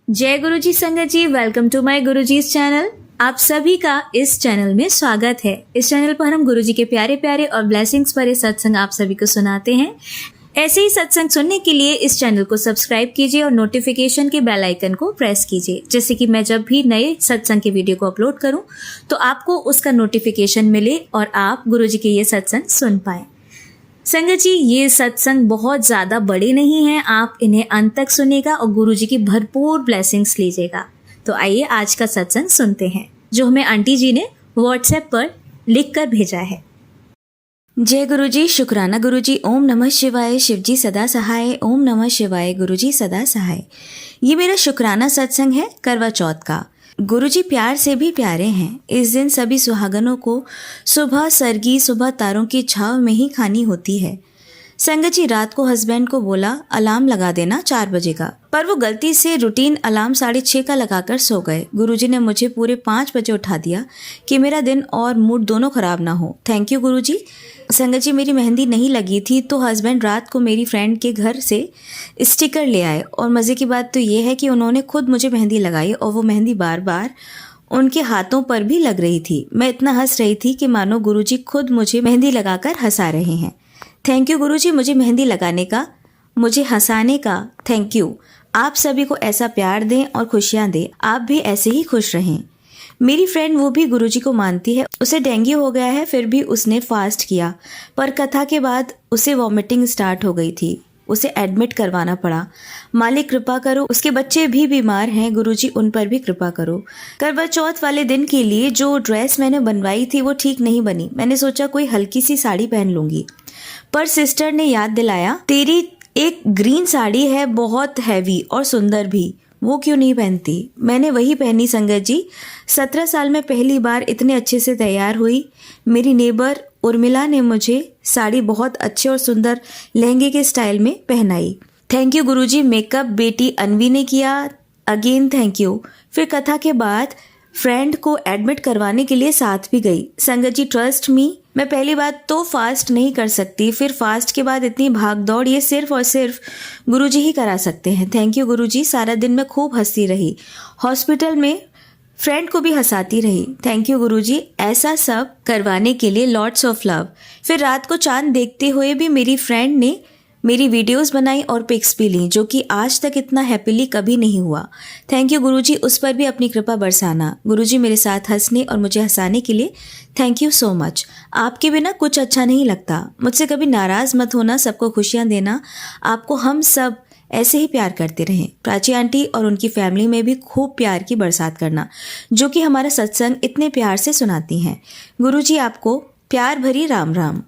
जय गुरु जी संगत जी, welcome to my Guruji's channel. आप सभी का इस चैनल में स्वागत है। इस चैनल पर हम गुरु जी के प्यारे प्यारे और ब्लेसिंग्स भरे सत्संग आप सभी को सुनाते हैं। ऐसे ही सत्संग सुनने के लिए इस चैनल को सब्सक्राइब कीजिए और नोटिफिकेशन के बेल आइकन को प्रेस कीजिए, जिससे कि मैं जब भी नए सत्संग के वीडियो को अपलोड करूं तो आपको उसका नोटिफिकेशन मिले और आप गुरु जी के ये सत्संग सुन पाए। संगत जी, ये सत्संग बहुत ज़्यादा बड़े नहीं हैं, आप इन्हें अंत तक सुनेगा और गुरु जी की भरपूर ब्लेसिंग्स लीजिएगा। तो आइए आज का सत्संग सुनते हैं, जो हमें आंटी जी ने व्हाट्सएप पर लिख कर भेजा है। जय गुरु जी, शुक्राना गुरु जी। ओम नमः शिवाय, शिव जी सदा सहाय। ओम नमः शिवाय, गुरु जी सदा सहाय। ये मेरा शुक्राना सत्संग है करवा चौथ का। गुरु जी प्यार से भी प्यारे हैं। इस दिन सभी सुहागनों को सुबह सरगी, सुबह तारों की छाव में ही खानी होती है। संगत जी रात को हस्बैंड को बोला अलार्म लगा देना 4 बजे का, पर वो गलती से रूटीन अलार्म 6:30 का लगाकर सो गए। गुरुजी ने मुझे पूरे 5 बजे उठा दिया कि मेरा दिन और मूड दोनों खराब ना हो। थैंक यू गुरुजी। संगत जी मेरी मेहंदी नहीं लगी थी तो हस्बैंड रात को मेरी फ्रेंड के घर से स्टिकर ले आए और मज़े की बात तो ये है कि उन्होंने खुद मुझे मेहंदी लगाई और वो मेहंदी बार बार उनके हाथों पर भी लग रही थी। मैं इतना हंस रही थी कि मानो गुरुजी खुद मुझे मेहंदी लगाकर हंसा रहे हैं। थैंक यू गुरुजी, मुझे मेहंदी लगाने का, मुझे हंसाने का थैंक यू। आप सभी को ऐसा प्यार दें और खुशियाँ दें, आप भी ऐसे ही खुश रहें। मेरी फ्रेंड वो भी गुरुजी को मानती है। उसे डेंगू हो गया है, फिर भी उसने फास्ट किया, पर कथा के बाद उसे वॉमिटिंग स्टार्ट हो गई थी। उसे एडमिट करवाना पड़ा। मालिक कृपा करो, उसके बच्चे भी बीमार हैं, गुरुजी उन पर भी कृपा करो। करवा चौथ वाले दिन के लिए जो ड्रेस मैंने बनवाई थी वो ठीक नहीं बनी। मैंने सोचा कोई हल्की सी साड़ी पहन लूंगी, पर सिस्टर ने याद दिलाया तेरी एक ग्रीन साड़ी है बहुत हैवी और सुंदर भी, वो क्यों नहीं पहनती। मैंने वही पहनी संगत जी। 17 साल में पहली बार इतने अच्छे से तैयार हुई। मेरी नेबर उर्मिला ने मुझे साड़ी बहुत अच्छे और सुंदर लहंगे के स्टाइल में पहनाई। Thank you Guruji. मेकअप बेटी अनवी ने किया, अगेन थैंक यू। फिर कथा के बाद फ्रेंड को एडमिट करवाने के लिए साथ भी गई। संगत जी ट्रस्ट मी, मैं पहली बात तो फास्ट नहीं कर सकती, फिर फास्ट के बाद इतनी भाग दौड़ ये सिर्फ और सिर्फ गुरुजी ही करा सकते हैं। थैंक यू गुरुजी। सारा दिन मैं खूब हंसती रही, हॉस्पिटल में फ्रेंड को भी हंसाती रही। थैंक यू गुरुजी, ऐसा सब करवाने के लिए लॉट्स ऑफ लव। फिर रात को चांद देखते हुए भी मेरी फ्रेंड ने मेरी वीडियोस बनाई और पिक्स भी ली, जो कि आज तक इतना हैप्पीली कभी नहीं हुआ। थैंक यू गुरुजी, उस पर भी अपनी कृपा बरसाना। गुरुजी मेरे साथ हंसने और मुझे हंसाने के लिए थैंक यू सो मच। आपके बिना कुछ अच्छा नहीं लगता। मुझसे कभी नाराज़ मत होना, सबको खुशियाँ देना। आपको हम सब ऐसे ही प्यार करते रहें। प्राची आंटी और उनकी फैमिली में भी खूब प्यार की बरसात करना, जो कि हमारा सत्संग इतने प्यार से सुनाती हैं। गुरुजी आपको प्यार भरी राम राम।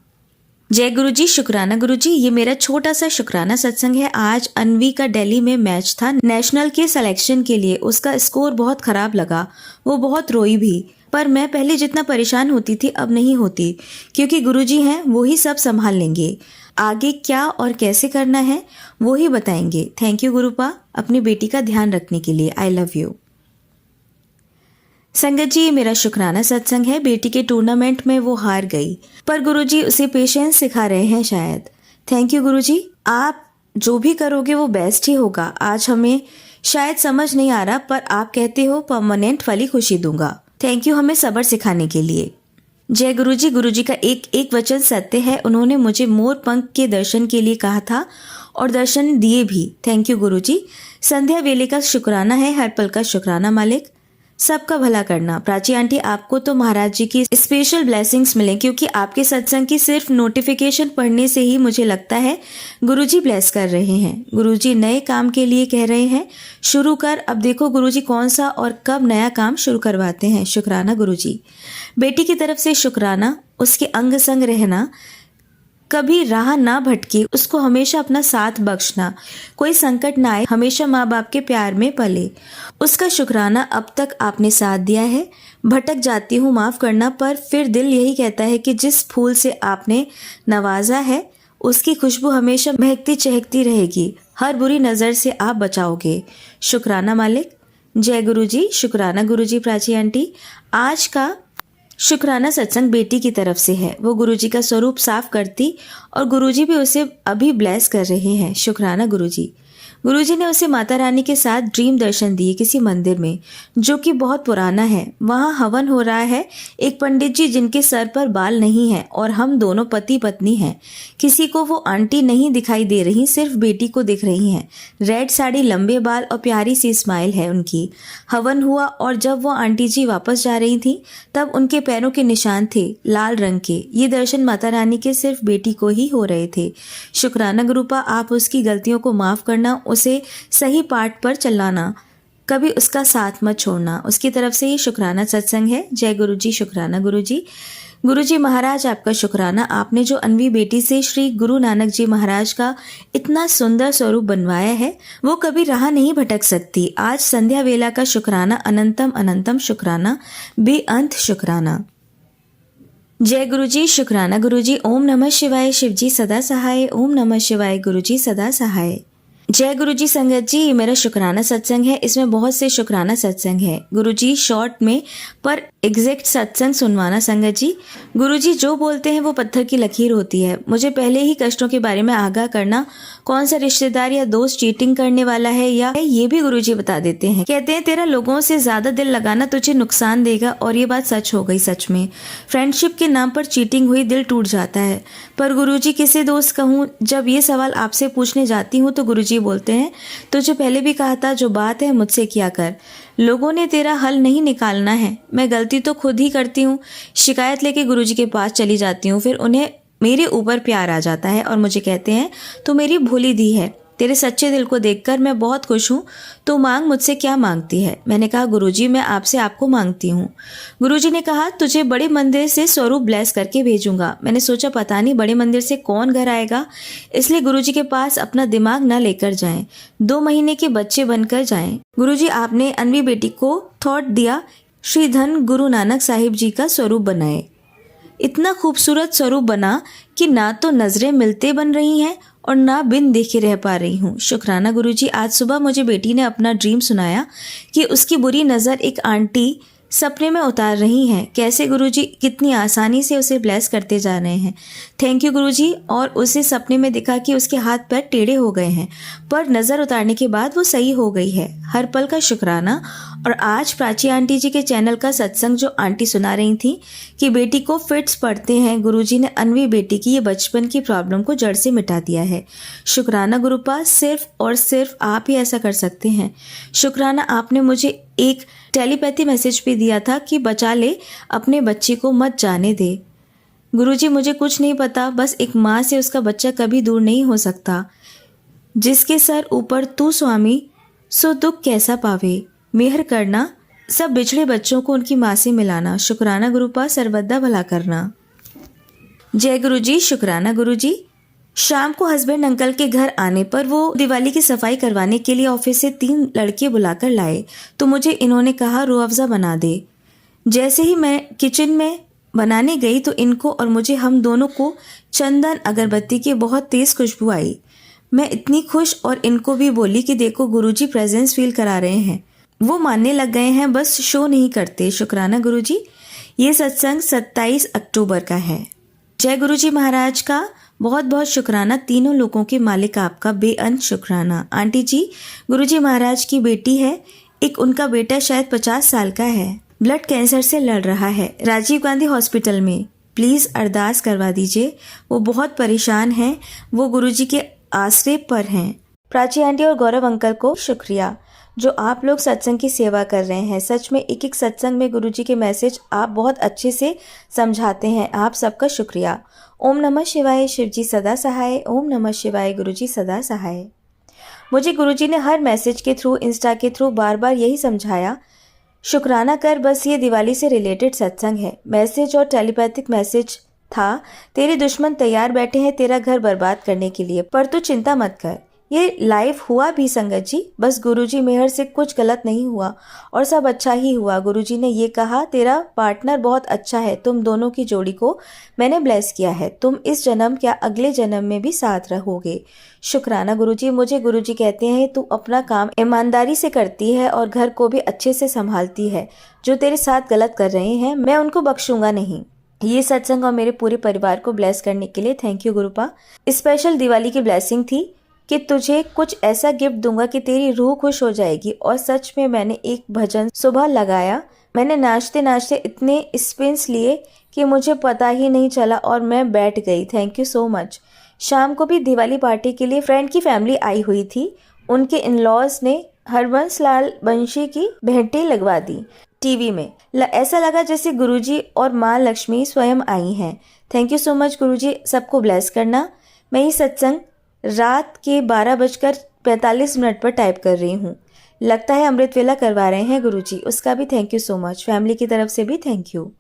जय गुरुजी, शुक्राना गुरुजी। ये मेरा छोटा सा शुक्राना सत्संग है। आज अनवी का दिल्ली में मैच था नेशनल के सिलेक्शन के लिए। उसका स्कोर बहुत खराब लगा, वो बहुत रोई भी, पर मैं पहले जितना परेशान होती थी अब नहीं होती, क्योंकि गुरुजी हैं, वो ही सब संभाल लेंगे। आगे क्या और कैसे करना है वो ही बताएंगे। थैंक यू गुरुपा, अपनी बेटी का ध्यान रखने के लिए। I love you. संगत जी मेरा शुक्राना सत्संग है। बेटी के टूर्नामेंट में वो हार गई, पर गुरुजी उसे पेशेंस सिखा रहे हैं शायद। थैंक यू गुरुजी, आप जो भी करोगे वो बेस्ट ही होगा। आज हमें शायद समझ नहीं आ रहा, पर आप कहते हो परमानेंट वाली खुशी दूंगा। थैंक यू हमें सब्र सिखाने के लिए। जय गुरुजी। गुरुजी का एक एक वचन सत्य है। उन्होंने मुझे मोर पंख के दर्शन के लिए कहा था और दर्शन दिए भी। थैंक यू गुरुजी। संध्या वेले का शुक्राना है, हर पल का शुक्राना मालिक, सबका भला करना। प्राची आंटी आपको तो महाराज जी की स्पेशल ब्लेसिंग्स मिले, क्योंकि आपके सत्संग की सिर्फ नोटिफिकेशन पढ़ने से ही मुझे लगता है गुरुजी ब्लेस कर रहे हैं। गुरुजी नए काम के लिए कह रहे हैं शुरू कर। अब देखो गुरुजी कौन सा और कब नया काम शुरू करवाते हैं। शुक्राना गुरुजी। बेटी की तरफ से शुक्राना, उसके अंग संग रहना, कभी राह ना भटके, उसको हमेशा अपना साथ बख्शना, कोई संकट ना आए, हमेशा माँ बाप के प्यार में पले। उसका शुक्राना, अब तक आपने साथ दिया है। भटक जाती हूँ माफ़ करना, पर फिर दिल यही कहता है कि जिस फूल से आपने नवाजा है उसकी खुशबू हमेशा महकती चहकती रहेगी। हर बुरी नज़र से आप बचाओगे। शुक्राना मालिक। जय गुरुजी। शुक्राना गुरुजी। प्राची आंटी आज का शुक्राना सत्संग बेटी की तरफ से है। वो गुरुजी का स्वरूप साफ करती और गुरुजी भी उसे अभी ब्लेस कर रहे हैं। शुक्राना गुरुजी। गुरुजी ने उसे माता रानी के साथ ड्रीम दर्शन दिए किसी मंदिर में जो कि बहुत पुराना है। वहाँ हवन हो रहा है। एक पंडित जी जिनके सर पर बाल नहीं है और हम दोनों पति पत्नी हैं। किसी को वो आंटी नहीं दिखाई दे रही, सिर्फ बेटी को दिख रही हैं। रेड साड़ी, लंबे बाल और प्यारी सी स्माइल है उनकी। हवन हुआ और जब वो आंटी जी वापस जा रही थी तब उनके पैरों के निशान थे लाल रंग के। ये दर्शन माता रानी के सिर्फ बेटी को ही हो रहे थे। शुक्राना गुरुपा, आप उसकी गलतियों को माफ़ करना, उसे सही पाठ पर चलाना, कभी उसका साथ मत छोड़ना। उसकी तरफ से ये शुक्राना सत्संग है। जय गुरु जी। शुक्राना गुरु जी। गुरु जी महाराज, आपका शुक्राना। आपने जो अनवी बेटी से श्री गुरु नानक जी महाराज का इतना सुंदर स्वरूप बनवाया है वो कभी राह नहीं भटक सकती। आज संध्या वेला का शुक्राना, अनंतम अनंतम शुक्राना, बेअंत शुक्राना। जय गुरु जी। शुक्राना गुरु जी। ओम नमः शिवाय। शिव जी सदा सहाय। ओम नमः शिवाय। गुरु जी सदा सहाय। जय गुरु जी। संगत जी, ये मेरा शुक्राना सत्संग है। इसमें बहुत से शुक्राना सत्संग है। गुरु जी शॉर्ट में पर एग्जैक्ट सत्संग सुनवाना। संगत जी, गुरु जी जो बोलते हैं वो पत्थर की लकीर होती है। मुझे पहले ही कष्टों के बारे में आगाह करना, कौन सा रिश्तेदार या दोस्त चीटिंग करने वाला है या ये भी गुरु जी बता देते हैं। कहते हैं तेरा लोगों से ज्यादा दिल लगाना तुझे नुकसान देगा, और ये बात सच हो गई। सच में फ्रेंडशिप के नाम पर चीटिंग हुई, दिल टूट जाता है। पर गुरु जी किसे दोस्त कहूँ? जब ये सवाल आपसे पूछने जाती हूँ तो गुरु जी बोलते हैं तुझे पहले भी कहा था, जो बात है मुझसे किया कर। लोगों ने तेरा हल नहीं निकालना है। मैं गलती तो खुद ही करती हूँ। शिकायत लेके गुरुजी के पास चली जाती हूँ, फिर उन्हें मेरे ऊपर प्यार आ जाता है और मुझे कहते हैं तू मेरी भोली दी है। तेरे सच्चे दिल को देखकर मैं बहुत खुश हूँ। तो मांग, मुझसे क्या मांगती है? मैंने कहा गुरुजी मैं आपसे आपको मांगती हूँ। गुरुजी ने कहा तुझे बड़े मंदिर से स्वरूप ब्लेस करके भेजूंगा। मैंने सोचा पता नहीं बड़े मंदिर से कौन घर आएगा, इसलिए गुरुजी के पास अपना दिमाग न लेकर जाएं, 2 महीने के बच्चे बनकर जाएं। गुरुजी आपने अनवी बेटी को थॉट दिया, श्री धन गुरु नानक साहिब जी का स्वरूप बनाए। इतना खूबसूरत स्वरूप बना कि ना तो नजरें मिलते बन रही हैं और ना बिन देखे रह पा रही हूँ। शुक्राना गुरुजी। आज सुबह मुझे बेटी ने अपना ड्रीम सुनाया कि उसकी बुरी नज़र एक आंटी सपने में उतार रही हैं। कैसे गुरुजी, कितनी आसानी से उसे ब्लेस करते जा रहे हैं। थैंक यू गुरुजी। और उसे सपने में दिखा कि उसके हाथ पैर टेढ़े हो गए हैं, पर नज़र उतारने के बाद वो सही हो गई है। हर पल का शुक्राना। और आज प्राची आंटी जी के चैनल का सत्संग जो आंटी सुना रही थी कि बेटी को फिट्स पड़ते हैं, गुरुजी ने अनवी बेटी की ये बचपन की प्रॉब्लम को जड़ से मिटा दिया है। शुक्राना गुरुपा, सिर्फ और सिर्फ आप ही ऐसा कर सकते हैं। शुक्राना, आपने मुझे एक टेलीपैथी मैसेज भी दिया था कि बचा ले, अपने बच्चे को मत जाने दे। गुरुजी मुझे कुछ नहीं पता, बस एक माँ से उसका बच्चा कभी दूर नहीं हो सकता। जिसके सर ऊपर तू स्वामी, सो दुख कैसा पावे। मेहर करना, सब बिछड़े बच्चों को उनकी माँ से मिलाना। शुक्राना गुरुपा, सर्वदा भला करना। जय गुरुजी। शुक्राना गुरुजी। शाम को हस्बैंड अंकल के घर आने पर वो दिवाली की सफाई करवाने के लिए ऑफिस से 3 लड़के बुलाकर लाए, तो मुझे इन्होंने कहा रूह अफ़ज़ा बना दे। जैसे ही मैं किचन में बनाने गई तो इनको और मुझे, हम दोनों को चंदन अगरबत्ती की बहुत तेज़ खुशबू आई। मैं इतनी खुश और इनको भी बोली कि देखो गुरुजी प्रेजेंस फील करा रहे हैं। वो मानने लग गए हैं, बस शो नहीं करते। शुक्राना गुरुजी। ये सत्संग 27 अक्टूबर का है। जय गुरुजी महाराज का बहुत बहुत शुक्राना। तीनों लोगों के मालिक आपका बेअंत शुक्राना। आंटी जी गुरुजी महाराज की बेटी है, एक उनका बेटा शायद 50 साल का है, ब्लड कैंसर से लड़ रहा है, राजीव गांधी हॉस्पिटल में। प्लीज़ अरदास करवा दीजिए। वो बहुत परेशान हैं, वो गुरुजी के आसरे पर हैं। प्राची आंटी और गौरव अंकल को शुक्रिया जो आप लोग सत्संग की सेवा कर रहे हैं। सच में एक एक सत्संग में गुरुजी के मैसेज आप बहुत अच्छे से समझाते हैं। आप सबका शुक्रिया। ओम नमः शिवाय। शिव जी सदा सहाय। ओम नमः शिवाय। गुरुजी सदा सहाय। मुझे गुरुजी ने हर मैसेज के थ्रू, इंस्टा के थ्रू बार बार यही समझाया, शुक्राना कर, बस ये दिवाली से रिलेटेड सत्संग है। मैसेज और टेलीपैथिक मैसेज था, तेरे दुश्मन तैयार बैठे हैं तेरा घर बर्बाद करने के लिए, पर तू चिंता मत कर। ये लाइव हुआ भी संगत जी, बस गुरुजी मेहर से कुछ गलत नहीं हुआ और सब अच्छा ही हुआ। गुरुजी ने ये कहा तेरा पार्टनर बहुत अच्छा है, तुम दोनों की जोड़ी को मैंने ब्लेस किया है, तुम इस जन्म क्या अगले जन्म में भी साथ रहोगे। शुक्राना गुरुजी। मुझे गुरुजी कहते हैं तू अपना काम ईमानदारी से करती है और घर को भी अच्छे से संभालती है। जो तेरे साथ गलत कर रहे हैं मैं उनको बख्शूंगा नहीं। ये सत्संग और मेरे पूरे परिवार को ब्लेस करने के लिए थैंक यू गुरुपा। स्पेशल दिवाली की ब्लेसिंग थी कि तुझे कुछ ऐसा गिफ्ट दूंगा कि तेरी रूह खुश हो जाएगी। और सच में मैंने एक भजन सुबह लगाया, मैंने नाचते नाचते इतने स्पिन्स लिए कि मुझे पता ही नहीं चला और मैं बैठ गई। Thank you so much. शाम को भी दिवाली पार्टी के लिए फ्रेंड की फैमिली आई हुई थी। उनके इन लॉज ने हरबंस लाल बंशी की भेंटें लगवा दी टीवी में। ऐसा लगा जैसे गुरुजी और माँ लक्ष्मी स्वयं आई हैं। थैंक यू सो मच गुरुजी, सबको ब्लेस करना। मैं ये सत्संग रात के 12:45 पर टाइप कर रही हूँ। लगता है अमृत वेला करवा रहे हैं गुरुजी, उसका भी thank you so much. Family की तरफ से भी थैंक यू।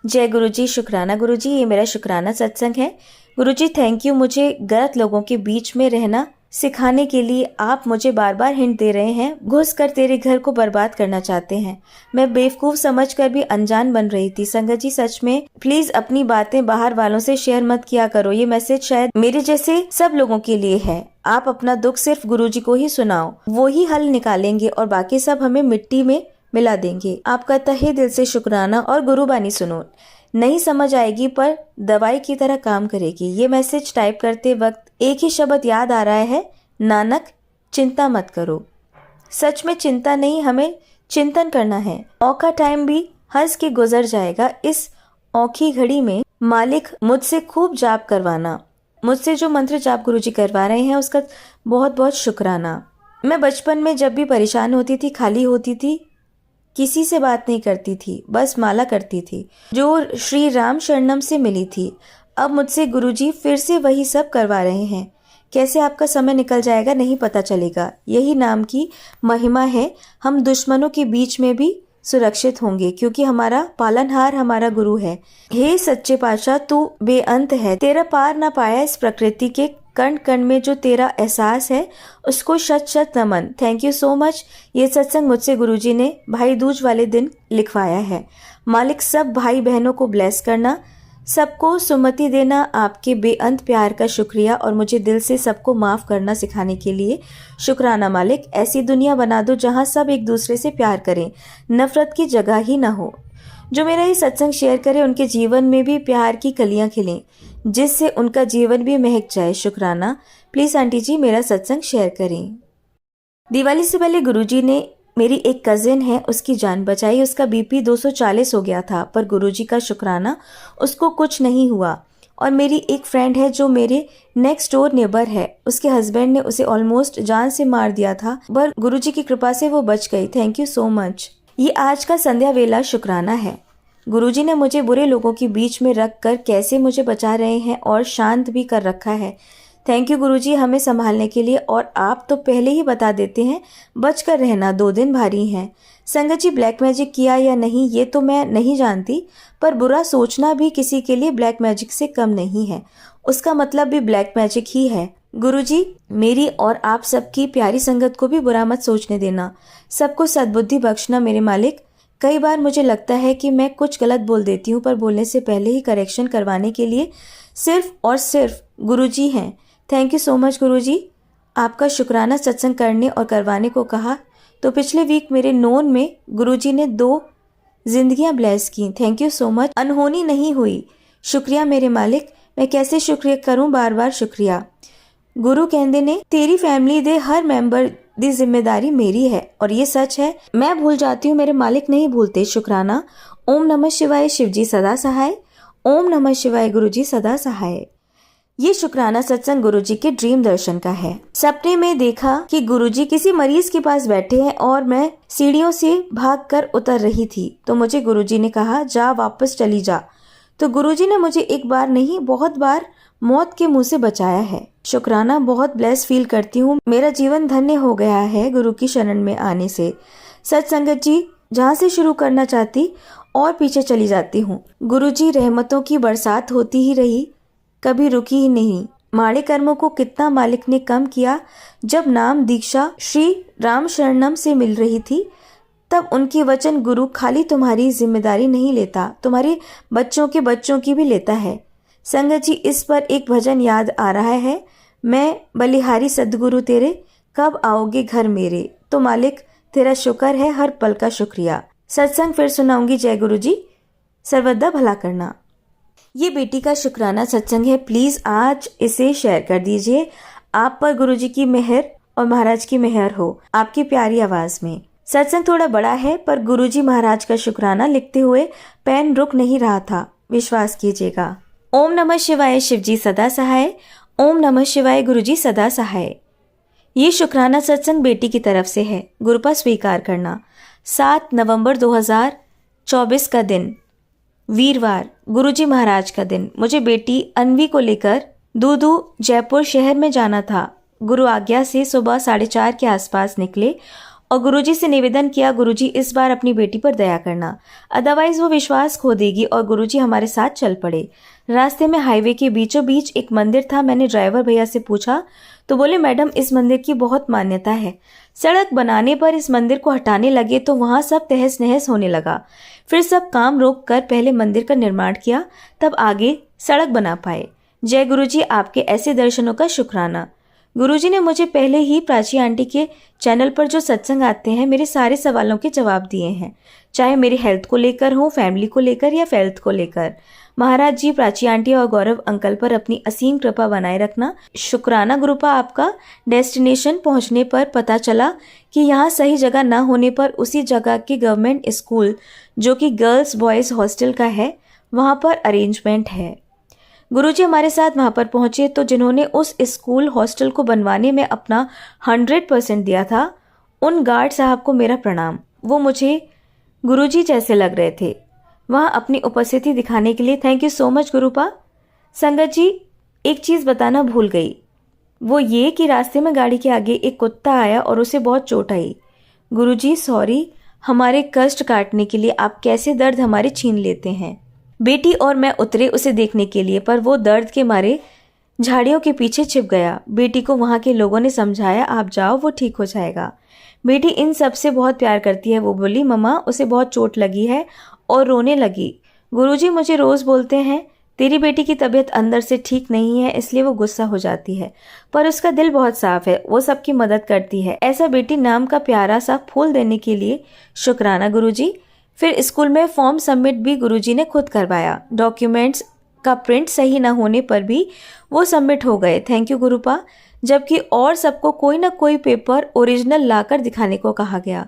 जय गुरुजी, शुक्राना गुरुजी, ये मेरा शुक्राना सत्संग है। गुरुजी थैंक यू, मुझे गलत लोगों के बीच में रहना सिखाने के लिए। आप मुझे बार बार हिंट दे रहे हैं, घुस कर तेरे घर को बर्बाद करना चाहते हैं। मैं बेवकूफ समझकर भी अनजान बन रही थी। संगत जी सच में प्लीज अपनी बातें बाहर वालों से शेयर मत किया करो। ये मैसेज शायद मेरे जैसे सब लोगों के लिए है। आप अपना दुख सिर्फ गुरुजी को ही सुनाओ, वो ही हल निकालेंगे और बाकी सब हमें मिट्टी में मिला देंगे। आपका तहे दिल से शुक्राना। और गुरुबानी सुनो, नहीं समझ आएगी पर दवाई की तरह काम करेगी। ये मैसेज टाइप करते वक्त एक ही शब्द याद आ रहा है, नानक चिंता मत करो। सच में चिंता नहीं, हमें चिंतन करना है। औखा टाइम भी हंस के गुजर जाएगा। इस औखी घड़ी में मालिक मुझसे खूब जाप करवाना। मुझसे जो मंत्र जाप गुरुजी करवा रहे हैं उसका बहुत बहुत शुक्राना। मैं बचपन में जब भी परेशान होती थी, खाली होती थी, किसी से बात नहीं करती थी, बस माला करती थी जो श्री राम शरणम से मिली थी। अब मुझसे गुरुजी फिर से वही सब करवा रहे हैं। कैसे आपका समय निकल जाएगा नहीं पता चलेगा। यही नाम की महिमा है। हम दुश्मनों के बीच में भी सुरक्षित होंगे क्योंकि हमारा पालनहार हमारा गुरु है। हे सच्चे पातशाह, तू बेअंत है, तेरा पार ना पाया इस प्रकृति के कण कण में जो तेरा एहसास है उसको शत शत नमन। Thank you so much. ये सत्संग मुझसे गुरुजी ने भाई दूज वाले दिन लिखवाया है। मालिक सब भाई बहनों को ब्लेस करना, सबको सुमति देना। आपके बेअंत प्यार का शुक्रिया और मुझे दिल से सबको माफ करना सिखाने के लिए शुक्राना मालिक। ऐसी दुनिया बना दो जहाँ सब एक दूसरे से प्यार करें, नफरत की जगह ही ना हो। जो मेरा ये सत्संग शेयर करे उनके जीवन में भी प्यार की कलियां खिलें, जिससे उनका जीवन भी महक जाए। शुक्राना। प्लीज आंटी जी मेरा सत्संग शेयर करें। दिवाली से पहले गुरुजी ने मेरी एक कजिन है उसकी जान बचाई। उसका बीपी 240 हो गया था पर गुरुजी का शुक्राना उसको कुछ नहीं हुआ। और मेरी एक फ्रेंड है जो मेरे नेक्स्ट डोर नेबर है, उसके हस्बैंड ने उसे ऑलमोस्ट जान से मार दिया था पर गुरुजी की कृपा से वो बच गई। Thank you so much. ये आज का संध्या वेला शुक्राना है। गुरुजी ने मुझे बुरे लोगों के बीच में रख कर कैसे मुझे बचा रहे हैं और शांत भी कर रखा है। थैंक यू गुरुजी हमें संभालने के लिए। और आप तो पहले ही बता देते हैं, बच कर रहना, 2 दिन भारी हैं। संगत जी ब्लैक मैजिक किया या नहीं ये तो मैं नहीं जानती, पर बुरा सोचना भी किसी के लिए ब्लैक मैजिक से कम नहीं है। उसका मतलब भी ब्लैक मैजिक ही है। गुरुजी मेरी और आप सबकी प्यारी संगत को भी बुरा मत सोचने देना, सबको सद्बुद्धि बख्शना मेरे मालिक। कई बार मुझे लगता है कि मैं कुछ गलत बोल देती हूँ पर बोलने से पहले ही करेक्शन करवाने के लिए सिर्फ और सिर्फ गुरुजी हैं। थैंक यू सो मच गुरुजी। आपका शुक्राना सत्संग करने और करवाने को कहा तो पिछले वीक मेरे नोन में गुरुजी ने 2 जिंदगियां ब्लेस की। Thank you so much. अनहोनी नहीं हुई। शुक्रिया मेरे मालिक। मैं कैसे शुक्रिया करूं, बार बार शुक्रिया। गुरु कहते ने तेरी फैमिली दे हर मेंबर दी जिम्मेदारी मेरी है और ये सच है। मैं भूल जाती हूँ, मेरे मालिक नहीं भूलते। शुक्राना। ओम नमः शिवाय शिवजी सदा सहाय। ओम नमः शिवाय गुरुजी सदा सहाय। ये शुक्राना सत्संग गुरुजी के ड्रीम दर्शन का है। सपने में देखा कि गुरुजी किसी मरीज के पास बैठे हैं और मैं सीढ़ियों से भागकर उतर रही थी तो मुझे गुरुजी ने कहा जा वापस चली जा। तो गुरुजी ने मुझे एक बार नहीं बहुत बार मौत के मुंह से बचाया है। शुक्राना। बहुत ब्लेस फील करती हूँ, मेरा जीवन धन्य हो गया है गुरु की शरण में आने से। सत्संगत जी जहाँ से शुरू करना चाहती और पीछे चली जाती हूँ। गुरुजी रहमतों की बरसात होती ही रही, कभी रुकी ही नहीं। माड़े कर्मों को कितना मालिक ने कम किया। जब नाम दीक्षा श्री राम शरणम से मिल रही थी तब उनकी वचन गुरु खाली तुम्हारी जिम्मेदारी नहीं लेता, तुम्हारे बच्चों के बच्चों की भी लेता है। संगत जी इस पर एक भजन याद आ रहा है, मैं बलिहारी सदगुरु तेरे कब आओगे घर मेरे। तो मालिक तेरा शुक्र है, हर पल का शुक्रिया। सत्संग फिर सुनाऊंगी। जय गुरु जी। सर्वदा भला करना। ये बेटी का शुक्राना सत्संग है, प्लीज आज इसे शेयर कर दीजिए। आप पर गुरुजी की मेहर और महाराज की मेहर हो। आपकी प्यारी आवाज में। सत्संग थोड़ा बड़ा है पर गुरुजी महाराज का शुक्राना लिखते हुए पेन रुक नहीं रहा था। विश्वास कीजिएगा। ओम नमः शिवाय, शिवजी सदा सहाय। ओम नमः शिवाय, गुरुजी सदा सहाय। ये शुक्राना सत्संग बेटी की तरफ से है। गुरुपा स्वीकार करना। 7 नवंबर 2024 का दिन, वीरवार, गुरुजी महाराज का दिन। मुझे बेटी अन्वी को लेकर दूदू जयपुर शहर में जाना था। गुरु आज्ञा से सुबह 4:30 के आसपास निकले और गुरुजी से निवेदन किया, गुरुजी इस बार अपनी बेटी पर दया करना, अदरवाइज वो विश्वास खो देगी। और गुरुजी हमारे साथ चल पड़े। रास्ते में हाईवे के बीचों बीच एक मंदिर था। मैंने ड्राइवर भैया से पूछा तो बोले, मैडम इस मंदिर की बहुत मान्यता है। सड़क बनाने पर इस मंदिर को हटाने लगे तो वहां सब तहस नहस होने लगा। फिर सब काम रोक कर पहले मंदिर का निर्माण किया, तब आगे सड़क बना पाए। जय गुरुजी, आपके ऐसे दर्शनों का शुक्राना। गुरुजी ने मुझे पहले ही प्राची आंटी के चैनल पर जो सत्संग आते हैं मेरे सारे सवालों के जवाब दिए हैं, चाहे मेरी हेल्थ को लेकर हो, फैमिली को लेकर या वेल्थ को लेकर। महाराज जी, प्राची आंटी और गौरव अंकल पर अपनी असीम कृपा बनाए रखना। शुक्राना गुरुपा आपका। डेस्टिनेशन पहुंचने पर पता चला कि यहाँ सही जगह न होने पर उसी जगह के गवर्नमेंट स्कूल जो कि गर्ल्स बॉयज हॉस्टल का है, वहाँ पर अरेंजमेंट है। गुरुजी हमारे साथ वहां पर पहुंचे तो जिन्होंने उस स्कूल हॉस्टल को बनवाने में अपना 100% दिया था, उन गार्ड साहब को मेरा प्रणाम। वो मुझे गुरुजी जैसे लग रहे थे। वहां अपनी उपस्थिति दिखाने के लिए थैंक यू सो मच गुरुपा। संगत जी, एक चीज़ बताना भूल गई, वो ये कि रास्ते में गाड़ी के आगे एक कुत्ता आया और उसे बहुत चोट आई। गुरुजी सॉरी, हमारे कष्ट काटने के लिए आप कैसे दर्द हमारे छीन लेते हैं। बेटी और मैं उतरे उसे देखने के लिए, पर वो दर्द के मारे झाड़ियों के पीछे छिप गया। बेटी को वहाँ के लोगों ने समझाया, आप जाओ, वो ठीक हो जाएगा। बेटी इन सब से बहुत प्यार करती है। वो बोली, मम्मा उसे बहुत चोट लगी है, और रोने लगी। गुरुजी मुझे रोज़ बोलते हैं तेरी बेटी की तबीयत अंदर से ठीक नहीं है, इसलिए वो गुस्सा हो जाती है, पर उसका दिल बहुत साफ है, वो सबकी मदद करती है। ऐसा बेटी नाम का प्यारा सा फूल देने के लिए शुक्राना गुरुजी। फिर स्कूल में फॉर्म सबमिट भी गुरुजी ने खुद करवाया। डॉक्यूमेंट्स का प्रिंट सही न होने पर भी वो सबमिट हो गए। Thank you गुरुपा। जबकि और सबको कोई ना कोई पेपर ओरिजिनल लाकर दिखाने को कहा गया।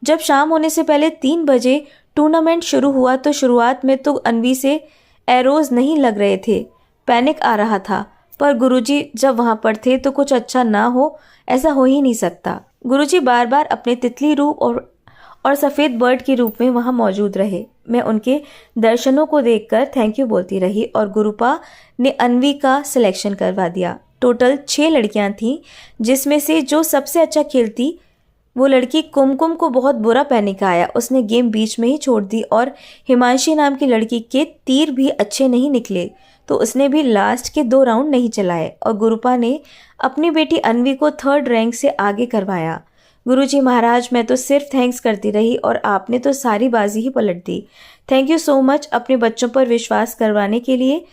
जब शाम होने से पहले 3 बजे टूर्नामेंट शुरू हुआ तो शुरुआत में तो अन्वी से एरोज नहीं लग रहे थे, पैनिक आ रहा था, पर गुरुजी जब वहाँ पर थे तो कुछ अच्छा ना हो ऐसा हो ही नहीं सकता। गुरुजी बार बार अपने तितली रूप और सफ़ेद बर्ड के रूप में वहाँ मौजूद रहे। मैं उनके दर्शनों को देखकर थैंक यू बोलती रही और गुरुपा ने अन्वी का सिलेक्शन करवा दिया। टोटल 6 लड़कियां थीं, जिसमें से जो सबसे अच्छा खेलती वो लड़की कुमकुम को बहुत बुरा पैनिक आया। उसने गेम बीच में ही छोड़ दी और हिमांशी नाम की लड़की के तीर भी अच्छे नहीं निकले तो उसने भी लास्ट के 2 राउंड नहीं चलाए और गुरुपा ने अपनी बेटी अन्वी को 3rd रैंक से आगे करवाया। गुरुजी महाराज, मैं तो सिर्फ थैंक्स करती रही और आपने तो सारी बाजी ही पलट दी। थैंक यू सो मच अपने बच्चों पर विश्वास करवाने के लिए।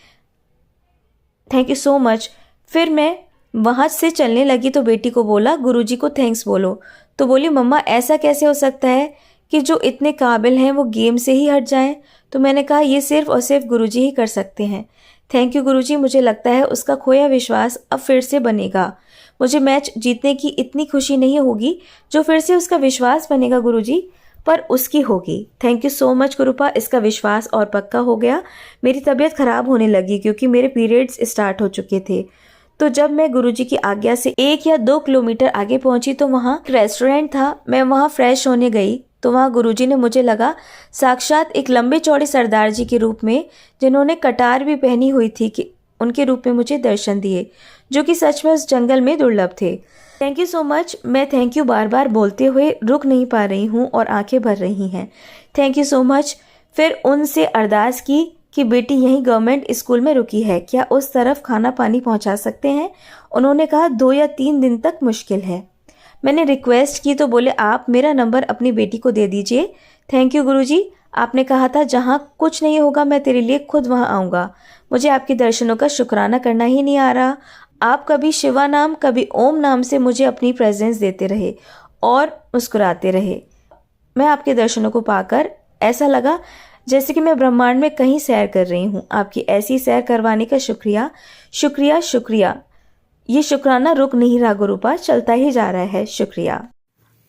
Thank you so much. फिर मैं वहाँ से चलने लगी तो बेटी को बोला, गुरुजी को थैंक्स बोलो। तो बोली, मम्मा ऐसा कैसे हो सकता है कि जो इतने काबिल हैं वो गेम से ही हट जाएं। तो मैंने कहा, ये सिर्फ और सिर्फ गुरुजी ही कर सकते हैं। थैंक यू गुरुजी, मुझे लगता है उसका खोया विश्वास अब फिर से बनेगा। मुझे मैच जीतने की इतनी खुशी नहीं होगी जो फिर से उसका विश्वास बनेगा गुरुजी, पर उसकी होगी। थैंक यू सो मच गुरुपा, इसका विश्वास और पक्का हो गया। मेरी तबीयत खराब होने लगी क्योंकि मेरे पीरियड्स स्टार्ट हो चुके थे। तो जब मैं गुरुजी की आज्ञा से 1 या 2 किलोमीटर आगे पहुंची तो वहाँ एक रेस्टोरेंट था। मैं वहाँ फ्रेश होने गई तो वहाँ गुरुजी ने मुझे लगा साक्षात एक लंबे चौड़े सरदार जी के रूप में, जिन्होंने कटार भी पहनी हुई थी, कि उनके रूप में मुझे दर्शन दिए, जो कि सच में उस जंगल में दुर्लभ थे। Thank you so much. मैं थैंक यू बार बार बोलते हुए रुक नहीं पा रही हूँ और आंखें भर रही हैं। Thank you so much. फिर उनसे अरदास की कि बेटी यहीं गवर्नमेंट स्कूल में रुकी है, क्या उस तरफ खाना पानी पहुंचा सकते हैं। उन्होंने कहा 2 या 3 दिन तक मुश्किल है। मैंने रिक्वेस्ट की तो बोले, आप मेरा नंबर अपनी बेटी को दे दीजिए। थैंक यू गुरुजी, आपने कहा था जहाँ कुछ नहीं होगा मैं तेरे लिए खुद वहाँ आऊँगा। मुझे आपके दर्शनों का शुक्राना करना ही नहीं आ रहा। आप कभी शिवा नाम कभी ओम नाम से मुझे अपनी प्रेजेंस देते रहे और मुस्कुराते रहे। मैं आपके दर्शनों को पाकर ऐसा लगा जैसे कि मैं ब्रह्मांड में कहीं सैर कर रही हूँ। आपकी ऐसी सैर करवाने का शुक्रिया शुक्रिया शुक्रिया। ये शुक्राना रुक नहीं रहा गुरुपा, चलता ही जा रहा है। शुक्रिया।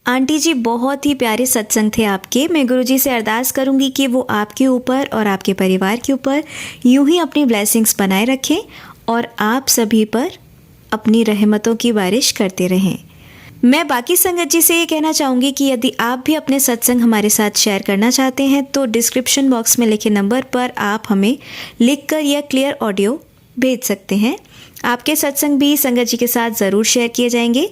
आंटी जी, बहुत ही प्यारे सत्संग थे आपके। मैं गुरुजी से अरदास करूंगी कि वो आपके ऊपर और आपके परिवार के ऊपर यूं ही अपनी ब्लेसिंग्स बनाए रखें और आप सभी पर अपनी रहमतों की बारिश करते रहें। मैं बाकी संगत जी से ये कहना चाहूँगी कि यदि आप भी अपने सत्संग हमारे साथ शेयर करना चाहते हैं तो डिस्क्रिप्शन बॉक्स में लिखे नंबर पर आप हमें लिखकर या क्लियर ऑडियो भेज सकते हैं। आपके सत्संग भी संगत जी के साथ ज़रूर शेयर किए जाएंगे।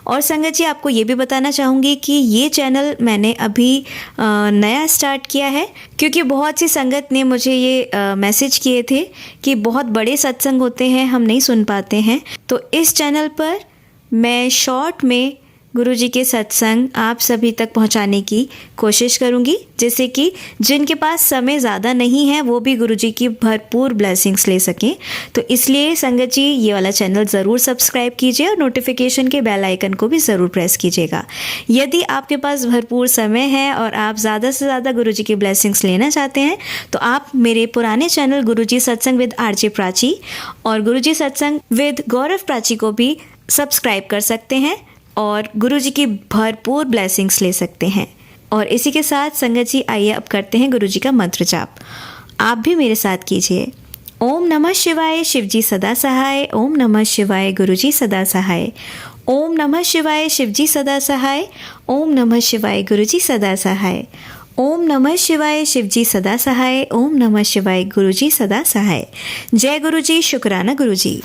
और संगत जी, आपको ये भी बताना चाहूँगी कि ये चैनल मैंने अभी नया स्टार्ट किया है, क्योंकि बहुत सी संगत ने मुझे ये मैसेज किए थे कि बहुत बड़े सत्संग होते हैं, हम नहीं सुन पाते हैं। तो इस चैनल पर मैं शॉर्ट में गुरुजी के सत्संग आप सभी तक पहुंचाने की कोशिश करूंगी, जिससे कि जिनके पास समय ज़्यादा नहीं है वो भी गुरुजी की भरपूर ब्लेसिंग्स ले सकें। तो इसलिए संगत जी, ये वाला चैनल ज़रूर सब्सक्राइब कीजिए और नोटिफिकेशन के बेल आइकन को भी ज़रूर प्रेस कीजिएगा। यदि आपके पास भरपूर समय है और आप ज़्यादा से ज़्यादा गुरुजी की ब्लेसिंग्स लेना चाहते हैं तो आप मेरे पुराने चैनल गुरुजी सत्संग विद आरजे प्राची और गुरुजी सत्संग विद गौरव प्राची को भी सब्सक्राइब कर सकते हैं और गुरुजी की भरपूर ब्लेसिंग्स ले सकते हैं। और इसी के साथ संगत जी, आइए अब करते हैं गुरुजी का मंत्र जाप। आप भी मेरे साथ कीजिए। ओम नमः शिवाय, शिवजी सदा सहाय। ओम नमः शिवाय, गुरुजी सदा सहाय। ओम नमः शिवाय, शिवजी सदा सहाय। ओम नमः शिवाय, गुरुजी सदा सहाय। ओम नमः शिवाय, शिवजी सदा सहाय। ओम नमः शिवाय, गुरुजी सदा सहाय। जय गुरुजी। शुक्राना गुरुजी।